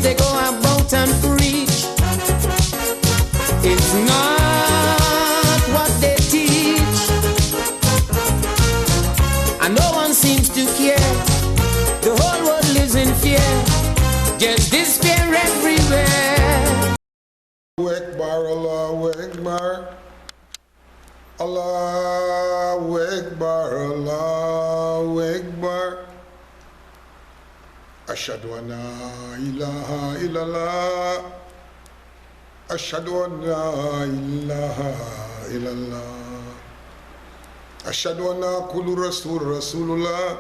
they go about and preach, it's not what they teach, and no one seems to care. The whole world lives in fear, just despair everywhere. Allahu Akbar, Allahu Akbar, Allahu Akbar, Allahu Akbar. Ashhadu an la ilaha illallah, Ashhadu an la ilaha illallah, Ashhadu anna kullu Rasulullah,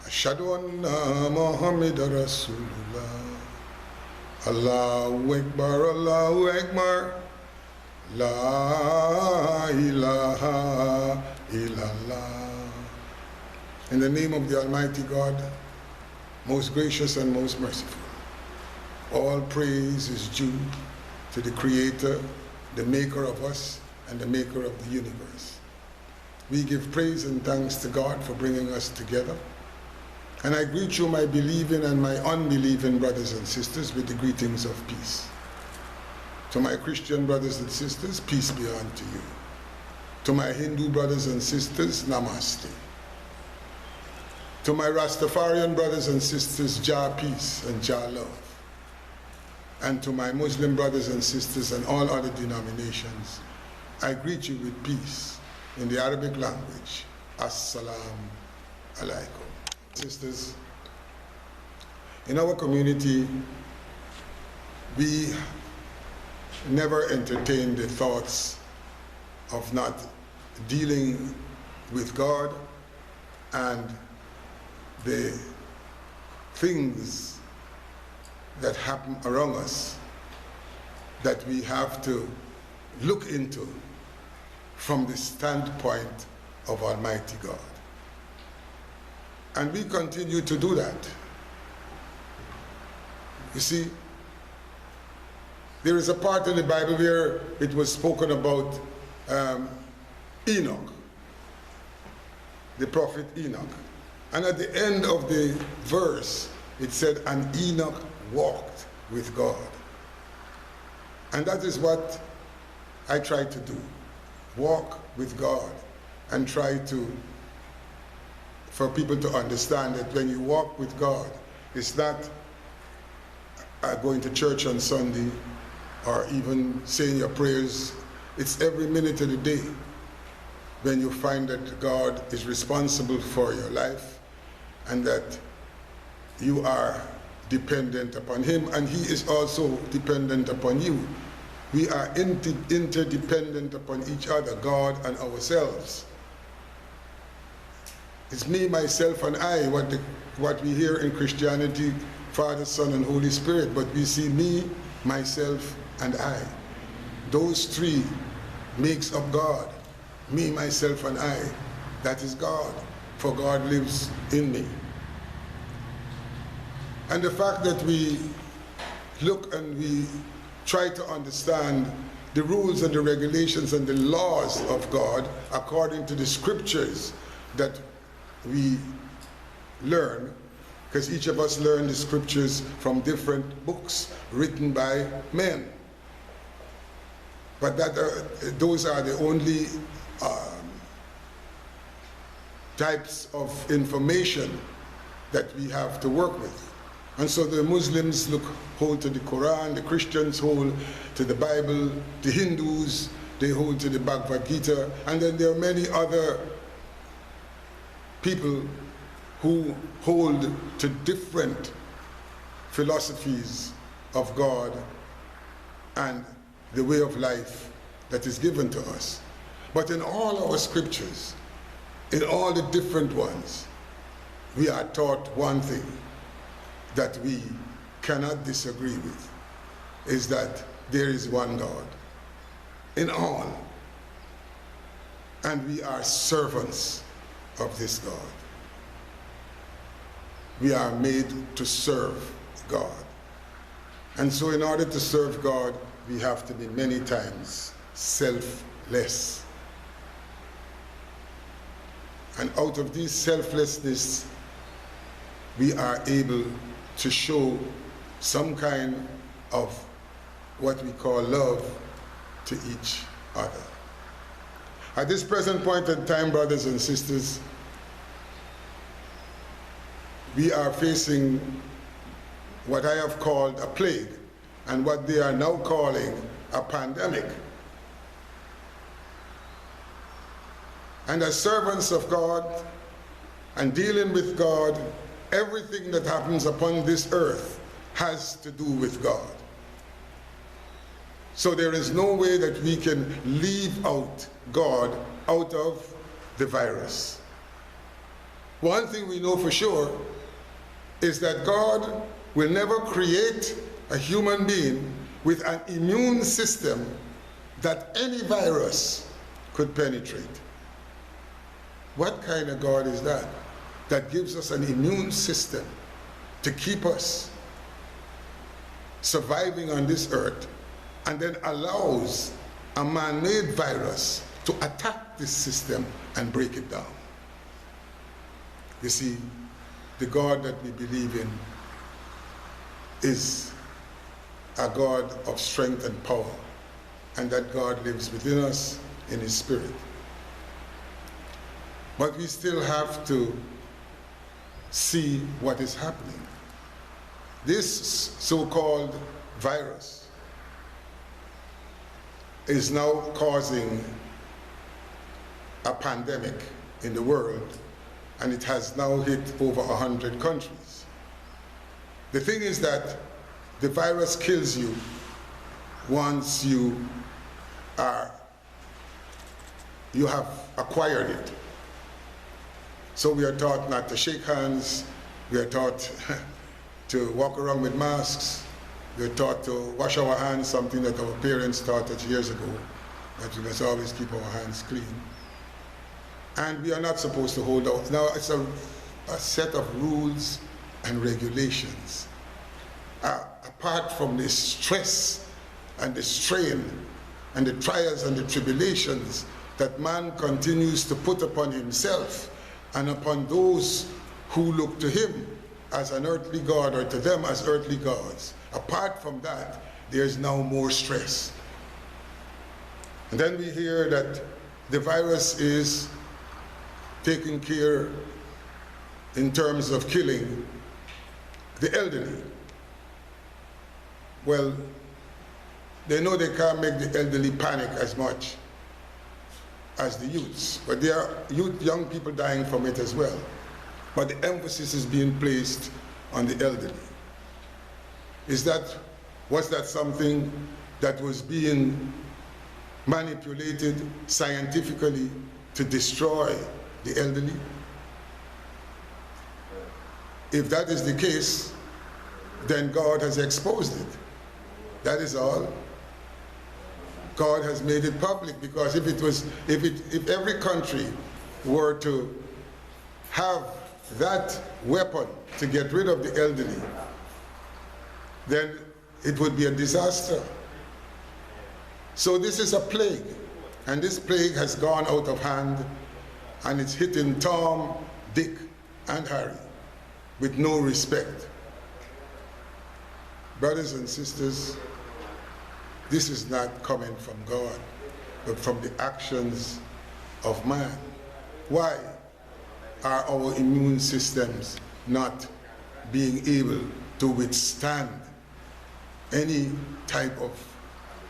Ashhadu anna Muhammadar Rasulullah. Allahu Akbar, Allahu Akbar, La ilaha illallah. In the name of the Almighty God, most gracious and most merciful, all praise is due to the Creator, the Maker of us, and the Maker of the universe. We give praise and thanks to God for bringing us together. And I greet you, my believing and my unbelieving brothers and sisters, with the greetings of peace. To my Christian brothers and sisters, peace be unto you. To my Hindu brothers and sisters, namaste. To my Rastafarian brothers and sisters, Jah peace and Jah love. And to my Muslim brothers and sisters and all other denominations, I greet you with peace in the Arabic language. Assalamu alaikum. Sisters, in our community, we never entertain the thoughts of not dealing with God and the things that happen around us that we have to look into from the standpoint of Almighty God. And we continue to do that. You see, there is a part in the Bible where it was spoken about Enoch, the prophet Enoch. And at the end of the verse, it said, and Enoch walked with God. And that is what I try to do, walk with God and try to, for people to understand that when you walk with God, it's not going to church on Sunday or even saying your prayers. It's every minute of the day when you find that God is responsible for your life and that you are dependent upon Him and He is also dependent upon you. We are interdependent upon each other, God and ourselves. It's me, myself, and I, what we hear in Christianity, Father, Son, and Holy Spirit, but we see me, myself, and I. Those three makes up God. Me, myself, and I. That is God, for God lives in me. And the fact that we look and we try to understand the rules and the regulations and the laws of God according to the scriptures that we learn, because each of us learn the scriptures from different books written by men. But those are the only types of information that we have to work with. And so the Muslims hold to the Quran, the Christians hold to the Bible, the Hindus, they hold to the Bhagavad Gita, and then there are many other people who hold to different philosophies of God and the way of life that is given to us. But in all our scriptures, in all the different ones, we are taught one thing that we cannot disagree with, is that there is one God in all, and we are servants of this God. We are made to serve God. And so in order to serve God, we have to be many times selfless. And out of this selflessness, we are able to show some kind of what we call love to each other. At this present point in time, brothers and sisters, we are facing what I have called a plague and what they are now calling a pandemic. And as servants of God and dealing with God, everything that happens upon this earth has to do with God. So there is no way that we can leave out God out of the virus. One thing we know for sure is that God will never create a human being with an immune system that any virus could penetrate. What kind of God is that? That gives us an immune system to keep us surviving on this earth, and then allows a man-made virus to attack this system and break it down. You see, the God that we believe in is a God of strength and power, and that God lives within us in His Spirit. But we still have to see what is happening. This so-called virus is now causing a pandemic in the world, and it has now hit over 100 countries. The thing is that the virus kills you once you have acquired it. So we are taught not to shake hands, we are taught to walk around with masks, we are taught to wash our hands, something that our parents taught us years ago, that we must always keep our hands clean. And we are not supposed to hold out. Now it's a set of rules and regulations. Apart from the stress and the strain and the trials and the tribulations that man continues to put upon himself and upon those who look to him as an earthly God or to them as earthly gods. Apart from that, there's now more stress. And then we hear that the virus is taking care in terms of killing the elderly. Well, they know they can't make the elderly panic as much as the youths, but there are young people dying from it as well. But the emphasis is being placed on the elderly. Was that something that was being manipulated scientifically to destroy the elderly? If that is the case, then God has exposed it. That is all. God has made it public, because if every country were to have that weapon to get rid of the elderly, then it would be a disaster. So this is a plague, and this plague has gone out of hand, and it's hitting Tom, Dick, and Harry with no respect. Brothers and sisters, this is not coming from God, but from the actions of man. Why are our immune systems not being able to withstand any type of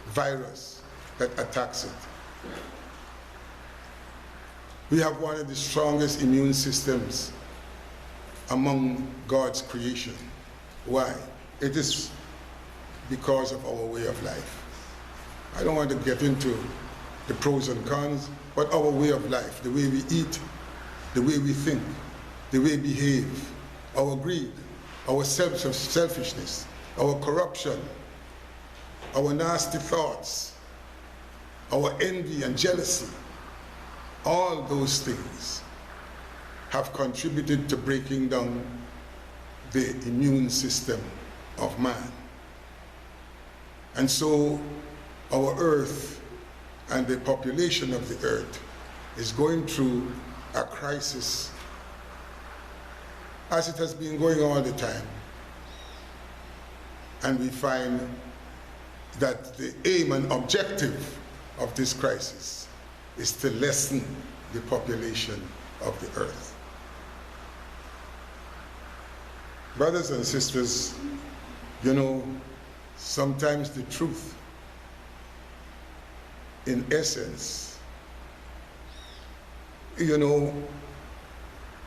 virus that attacks it? We have one of the strongest immune systems among God's creation. Why? It is because of our way of life. I don't want to get into the pros and cons, but our way of life, the way we eat, the way we think, the way we behave, our greed, our selfishness, our corruption, our nasty thoughts, our envy and jealousy, all those things have contributed to breaking down the immune system of man. And so our earth and the population of the earth is going through a crisis, as it has been going all the time. And we find that the aim and objective of this crisis is to lessen the population of the earth. Brothers and sisters, you know, sometimes the truth, in essence, you know,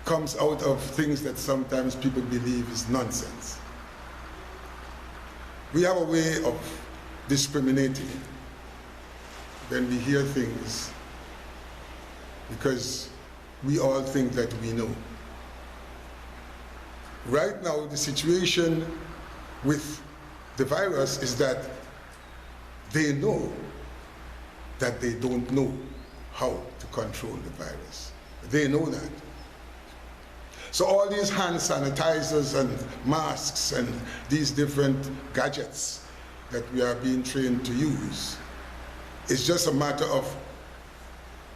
comes out of things that sometimes people believe is nonsense. We have a way of discriminating when we hear things because we all think that we know. Right now, the situation with the virus is that they know that they don't know how to control the virus. They know that. So all these hand sanitizers and masks and these different gadgets that we are being trained to use, it's just a matter of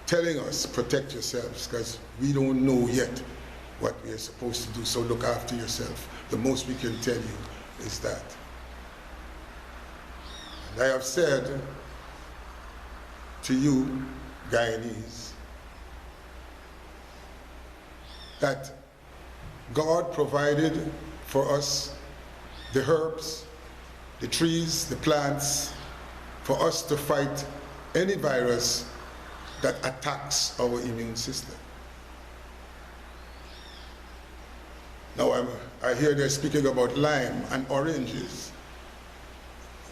telling us, protect yourselves, because we don't know yet what we are supposed to do, so look after yourself. The most we can tell you is that. And I have said to you, Guyanese, that God provided for us the herbs, the trees, the plants, for us to fight any virus that attacks our immune system. Now I hear they're speaking about lime and oranges.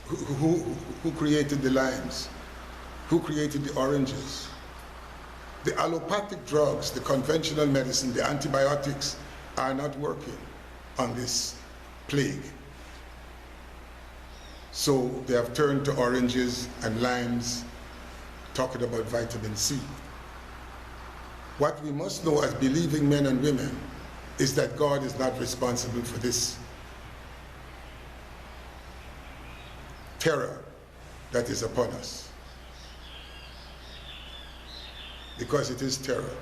Who created the limes? Who created the oranges? The allopathic drugs, the conventional medicine, the antibiotics are not working on this plague. So they have turned to oranges and limes, talking about vitamin C. What we must know as believing men and women is that God is not responsible for this terror that is upon us. Because it is terror.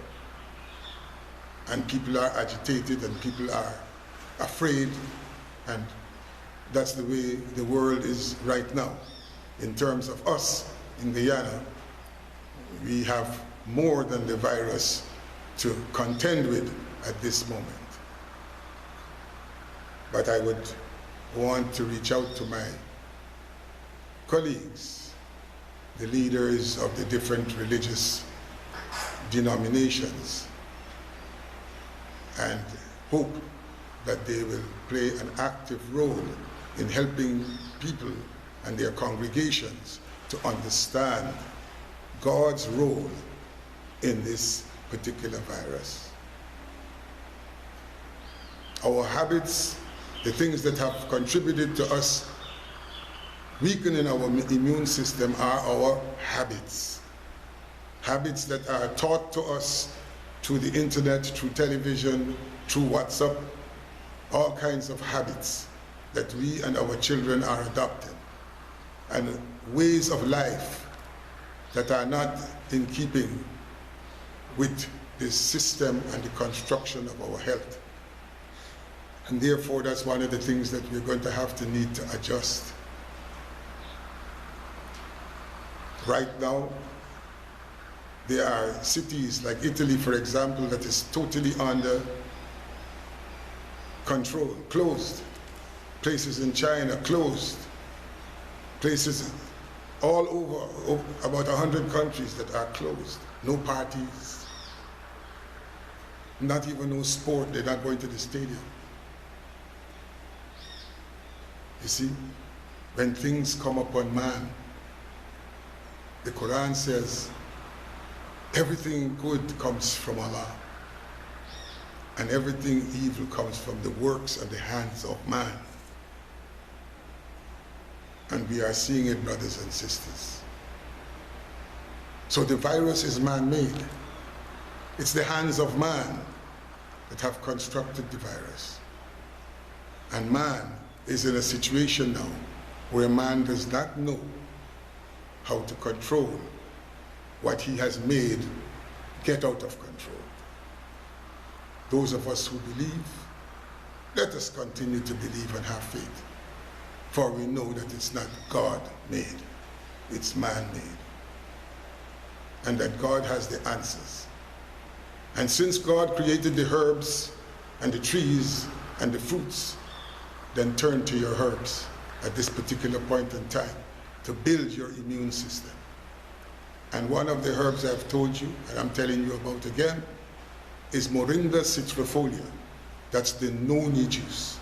And people are agitated and people are afraid, and that's the way the world is right now. In terms of us in Guyana, we have more than the virus to contend with at this moment. But I would want to reach out to my colleagues, the leaders of the different religious denominations, and hope that they will play an active role in helping people and their congregations to understand God's role in this particular virus. Our habits, the things that have contributed to us weakening our immune system, are our habits. Habits that are taught to us through the internet, through television, through WhatsApp, all kinds of habits that we and our children are adopting, and ways of life that are not in keeping with the system and the construction of our health. And therefore, that's one of the things that we're going to have to need to adjust. Right now, there are cities like Italy, for example, that is totally under control, closed. Places in China, closed. Places all over, about 100 countries that are closed. No parties, not even no sport, they're not going to the stadium. You see, when things come upon man, the Quran says, everything good comes from Allah, and everything evil comes from the works and the hands of man. And we are seeing it, brothers and sisters. So the virus is man-made. It's the hands of man that have constructed the virus. And man is in a situation now where man does not know how to control what he has made get out of control. Those of us who believe, let us continue to believe and have faith. For we know that it's not God-made, it's man-made. And that God has the answers. And since God created the herbs and the trees and the fruits, then turn to your herbs at this particular point in time to build your immune system. And one of the herbs I've told you, and I'm telling you about again, is Moringa citrifolia. That's the noni juice.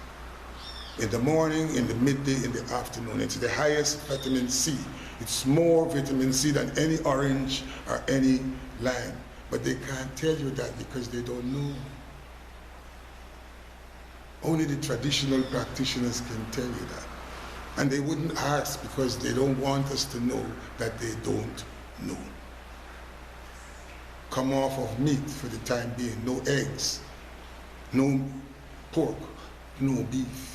In the morning, in the midday, in the afternoon. It's the highest vitamin C. It's more vitamin C than any orange or any lime. But they can't tell you that because they don't know. Only the traditional practitioners can tell you that. And they wouldn't ask because they don't want us to know that they don't know. Come off of meat for the time being. No eggs, no pork, no beef.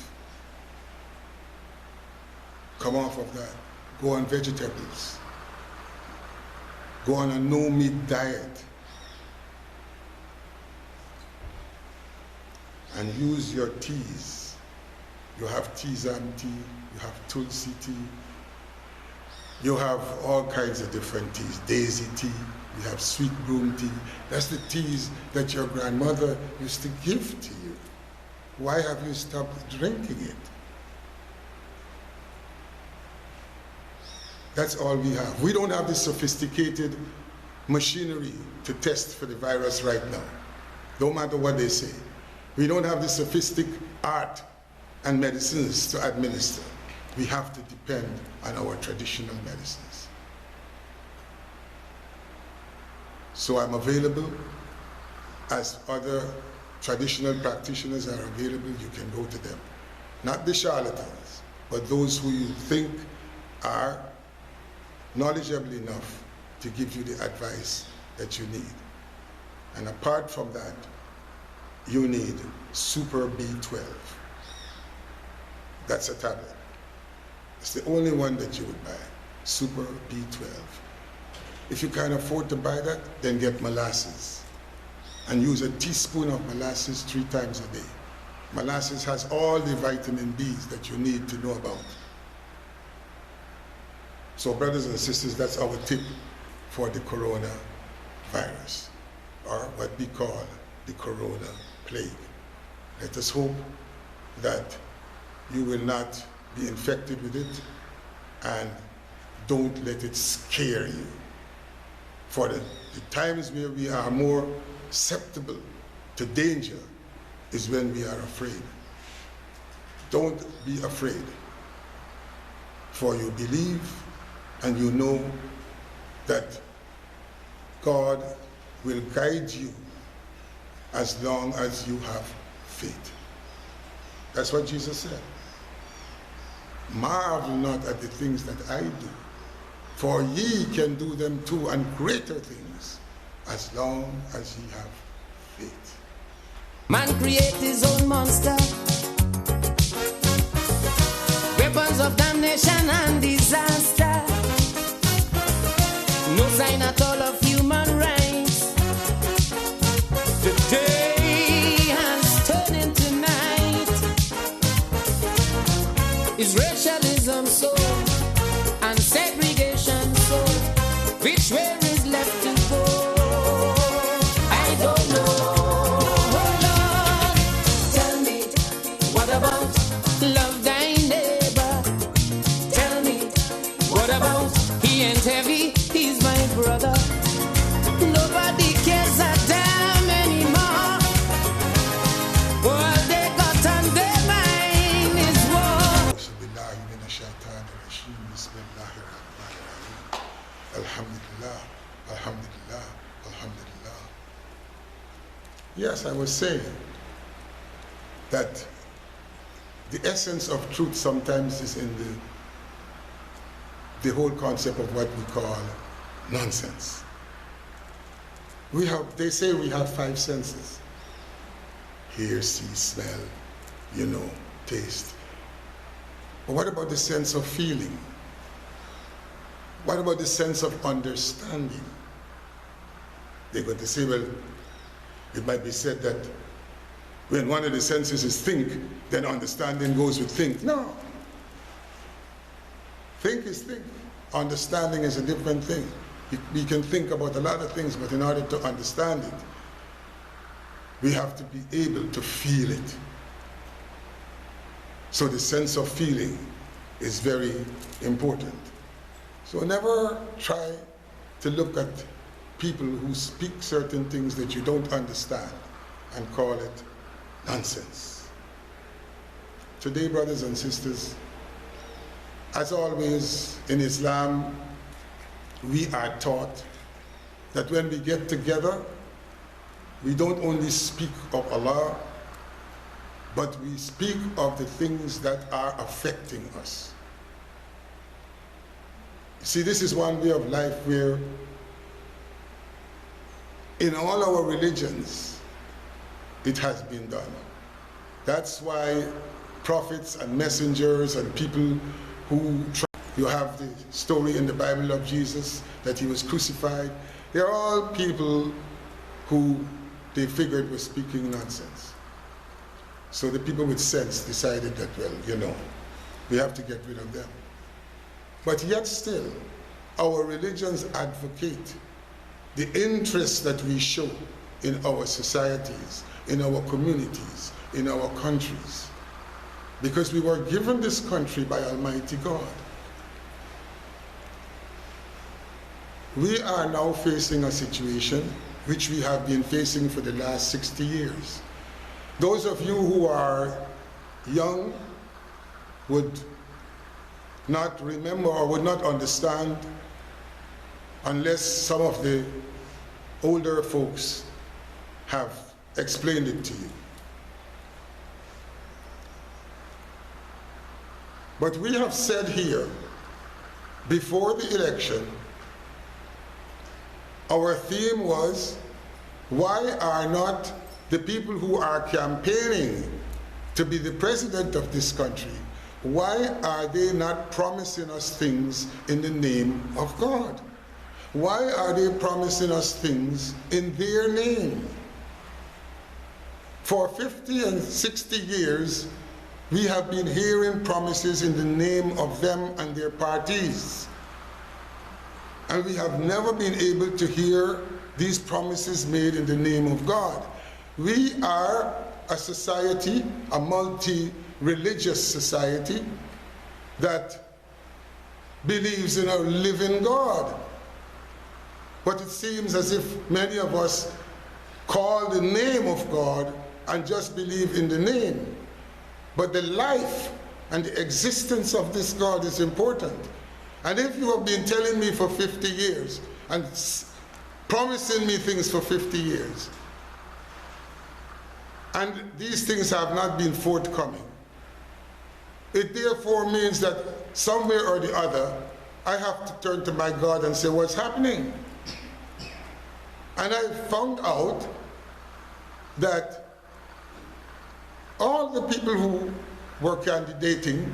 Come off of that. Go on vegetables. Go on a no-meat diet. And use your teas. You have tisam tea, you have tulsi tea, you have all kinds of different teas, daisy tea, you have sweet broom tea. That's the teas that your grandmother used to give to you. Why have you stopped drinking it? That's all we have. We don't have the sophisticated machinery to test for the virus right now, no matter what they say. We don't have the sophisticated art and medicines to administer. We have to depend on our traditional medicines. So I'm available as other traditional practitioners are available. You can go to them. Not the charlatans, but those who you think are knowledgeable enough to give you the advice that you need. And apart from that, you need Super B12. That's a tablet. It's the only one that you would buy, Super B12. If you can't afford to buy that, then get molasses. And use a teaspoon of molasses 3 times a day. Molasses has all the vitamin Bs that you need to know about. So brothers and sisters, that's our tip for the coronavirus, or what we call the corona plague. Let us hope that you will not be infected with it, and don't let it scare you. For the times where we are more susceptible to danger is when we are afraid. Don't be afraid, for you believe and you know that God will guide you as long as you have faith. That's what Jesus said. Marvel not at the things that I do, for ye can do them too, and greater things, as long as ye have faith. Man create his own monster, weapons of damnation and disaster. No sign at all of human rights. The day has turned into night. Is racialism so, and segregation so? Which way is left to go? I don't know. Oh Lord, tell me, what about love thy neighbor? Tell me, what about he ain't heavy, he's my brother? Nobody cares a damn anymore. All they got on their mind is war. Alhamdulillah, alhamdulillah, alhamdulillah. Yes, I was saying that the essence of truth sometimes is in the whole concept of what we call nonsense. They say we have 5 senses. Hear, see, smell, taste. But what about the sense of feeling? What about the sense of understanding? They're going to say, well, it might be said that when one of the senses is think, then understanding goes with think. No. Think is think. Understanding is a different thing. We can think about a lot of things, but in order to understand it, we have to be able to feel it. So the sense of feeling is very important. So never try to look at people who speak certain things that you don't understand and call it nonsense. Today, brothers and sisters, as always in Islam, we are taught that when we get together, we don't only speak of Allah, but we speak of the things that are affecting us. See, this is one way of life where in all our religions, it has been done. That's why prophets and messengers and people who you have the story in the Bible of Jesus that he was crucified. They're all people who they figured were speaking nonsense. So the people with sense decided that, well, you know, we have to get rid of them. But yet still, our religions advocate the interest that we show in our societies, in our communities, in our countries. Because we were given this country by Almighty God. We are now facing a situation which we have been facing for the last 60 years. Those of you who are young would not remember or would not understand unless some of the older folks have explained it to you. But we have said here, before the election, our theme was, why are not the people who are campaigning to be the president of this country, why are they not promising us things in the name of God? Why are they promising us things in their name? For 50 and 60 years, we have been hearing promises in the name of them and their parties. And we have never been able to hear these promises made in the name of God. We are a society, a multi-religious society that believes in a living God. But it seems as if many of us call the name of God and just believe in the name. But the life and the existence of this God is important. And if you have been telling me for 50 years and promising me things for 50 years, and these things have not been forthcoming, it therefore means that somewhere or the other, I have to turn to my God and say, what's happening? And I found out that all the people who were candidating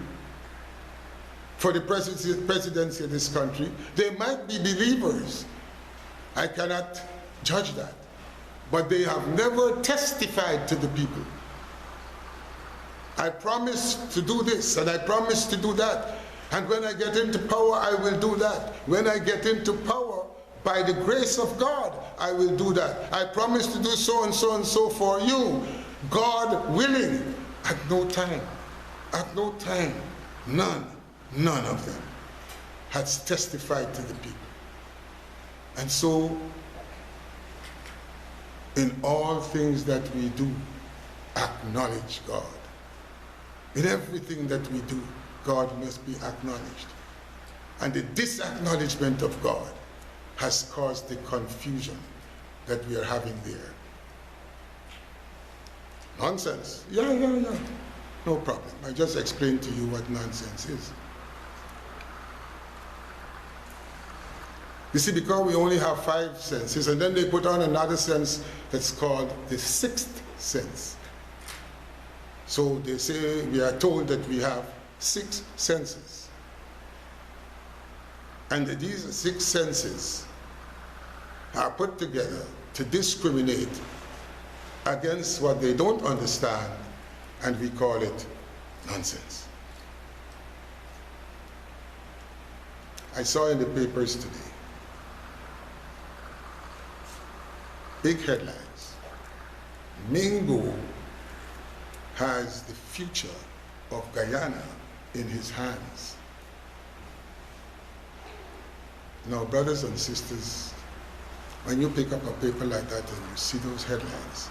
for the presidency of this country, they might be believers. I cannot judge that. But they have never testified to the people. I promised to do this, and I promised to do that. And when I get into power, I will do that. When I get into power, by the grace of God, I will do that. I promise to do so and so and so for you. God willing. At no time, none of them has testified to the people. And so, in all things that we do, acknowledge God. In everything that we do, God must be acknowledged. And the disacknowledgement of God has caused the confusion that we are having there. Nonsense. Yeah. No problem. I just explained to you what nonsense is. You see, because we only have 5 senses, and then they put on another sense that's called the 6th sense. So they say, we are told that we have 6 senses. And these 6 senses are put together to discriminate against what they don't understand, and we call it nonsense. I saw in the papers today, big headlines. Mingo has the future of Guyana in his hands. Now, brothers and sisters, when you pick up a paper like that and you see those headlines,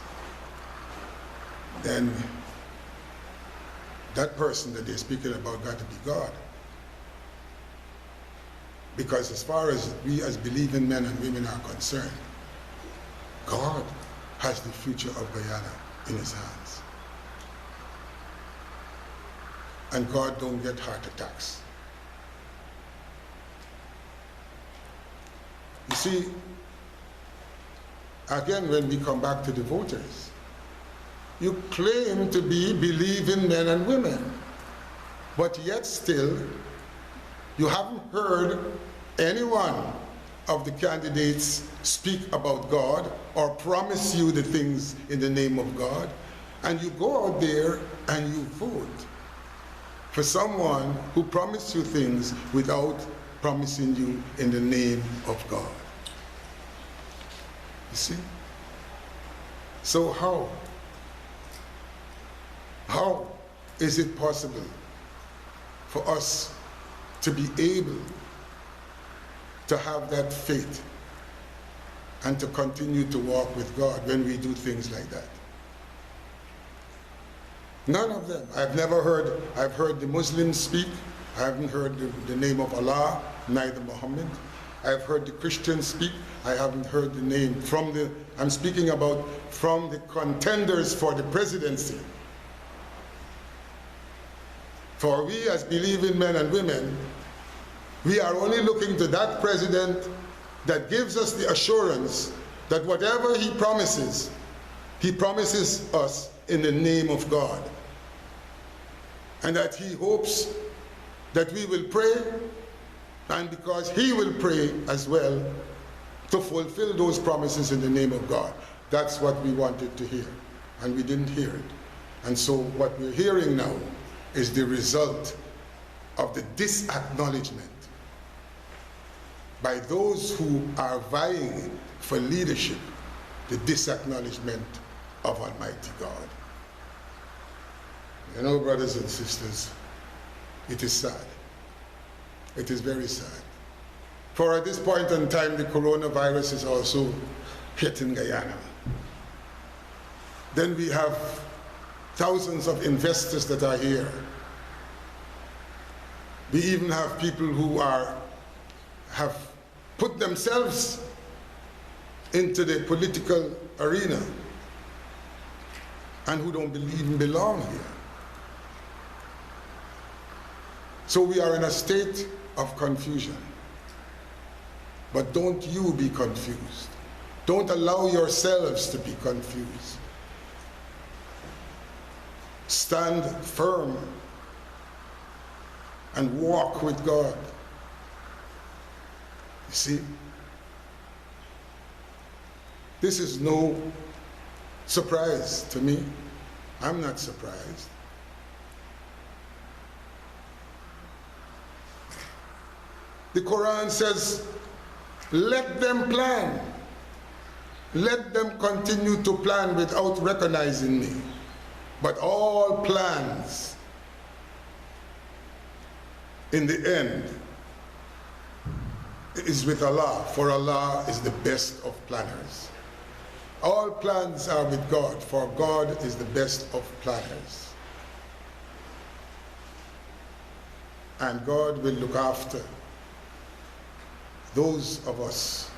then that person that they're speaking about got to be God. Because as far as we as believing men and women are concerned, God has the future of Guyana in his hands. And God don't get heart attacks. You see, again, when we come back to the voters, you claim to be believing men and women, but yet still, you haven't heard anyone of the candidates speak about God or promise you the things in the name of God, and you go out there and you vote for someone who promised you things without promising you in the name of God. You see? So how is it possible for us to be able to have that faith and to continue to walk with God when we do things like that? None of them. I've heard the Muslims speak. I haven't heard the name of Allah, neither Muhammad. I've heard the Christians speak. I haven't heard the name I'm speaking about from the contenders for the presidency. For we as believing men and women, we are only looking to that president that gives us the assurance that whatever he promises us in the name of God. And that he hopes that we will pray, and because he will pray as well, to fulfill those promises in the name of God. That's what we wanted to hear, and we didn't hear it. And so what we're hearing now is the result of the disacknowledgement by those who are vying for leadership, the disacknowledgement of Almighty God. You know, brothers and sisters, it is sad. It is very sad. For at this point in time, the coronavirus is also hitting Guyana. Then we have thousands of investors that are here. We even have people who have put themselves into the political arena and who don't even belong here. So we are in a state of confusion. But don't you be confused. Don't allow yourselves to be confused. Stand firm and walk with God. You see, this is no surprise to me. I'm not surprised. The Quran says, let them plan. Let them continue to plan without recognizing me. But all plans, in the end, is with Allah, for Allah is the best of planners. All plans are with God, for God is the best of planners. And God will look after those of us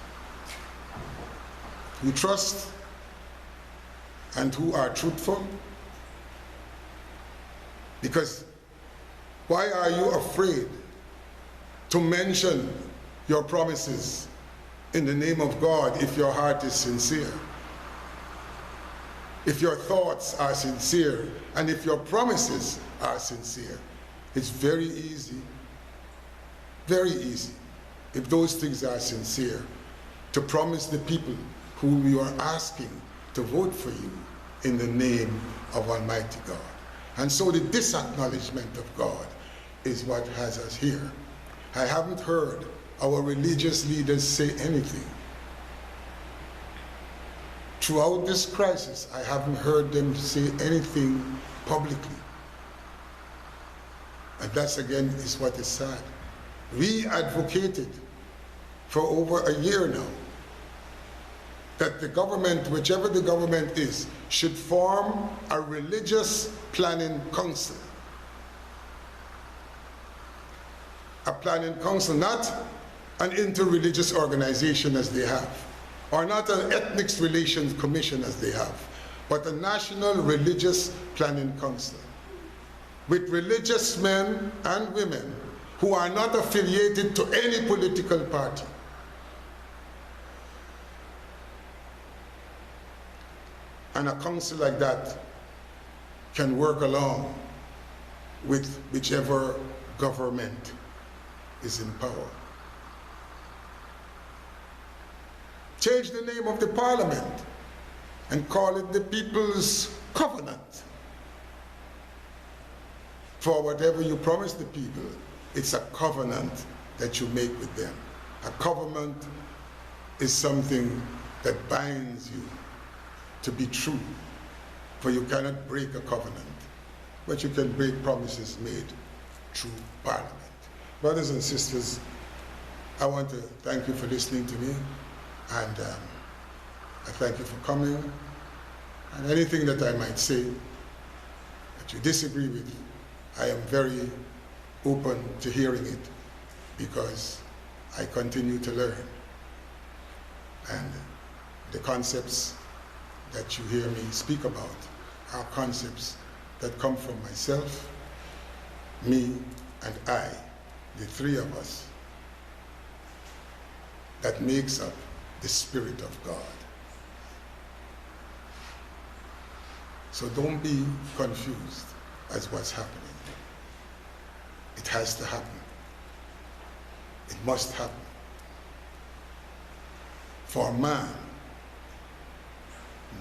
who trust and who are truthful. Because why are you afraid to mention your promises in the name of God if your heart is sincere? If your thoughts are sincere and if your promises are sincere, it's very easy, if those things are sincere, to promise the people whom you are asking to vote for you in the name of Almighty God. And so the disacknowledgement of God is what has us here. I haven't heard our religious leaders say anything. Throughout this crisis, I haven't heard them say anything publicly. And that's, again, is what is sad. We advocated for over a year now that the government, whichever the government is, should form a religious planning council. A planning council, not an interreligious organization as they have, or not an ethnic relations commission as they have, but a national religious planning council with religious men and women who are not affiliated to any political party. And a council like that can work along with whichever government is in power. Change the name of the parliament and call it the People's Covenant. For whatever you promise the people, it's a covenant that you make with them. A covenant is something that binds you to be true, for you cannot break a covenant, but you can break promises made through parliament. Brothers and sisters, I want to thank you for listening to me, and I thank you for coming, and anything that I might say that you disagree with, I am very open to hearing it, because I continue to learn, and the concepts that you hear me speak about are concepts that come from myself, me, and I, the three of us, that makes up the Spirit of God. So don't be confused as what's happening. It has to happen. It must happen. For man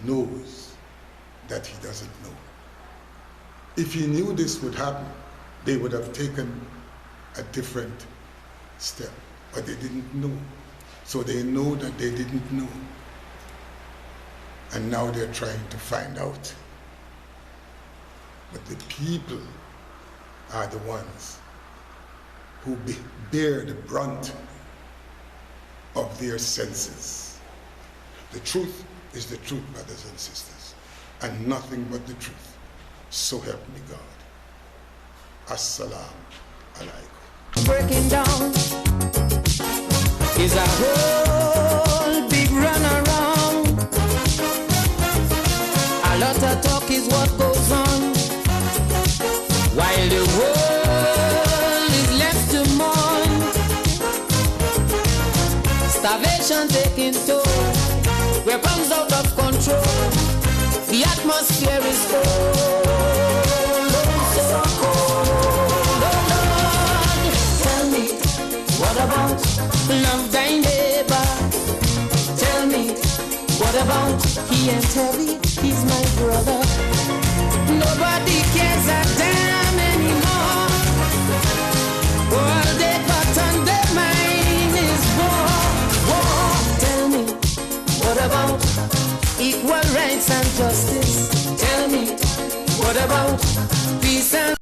knows that he doesn't know. If he knew this would happen, they would have taken a different step, but they didn't know. So they know that they didn't know. And now they're trying to find out. But the people are the ones who bear the brunt of their senses. The truth is the truth, brothers and sisters, and nothing but the truth. So help me God. Assalamu alaikum. Breaking down is a whole big runaround. A lot of talk is what goes on, while the world is left to mourn. Starvation taking toll, weapons out of control. The atmosphere is cold, so cold. Oh Lord, tell me, what about love thy neighbor? Tell me, what about he ain't heavy, he's my brother. Nobody cares a damn anymore. All they got on their mind is war, war. Tell me, what about equal rights and justice? Tell me, what about peace and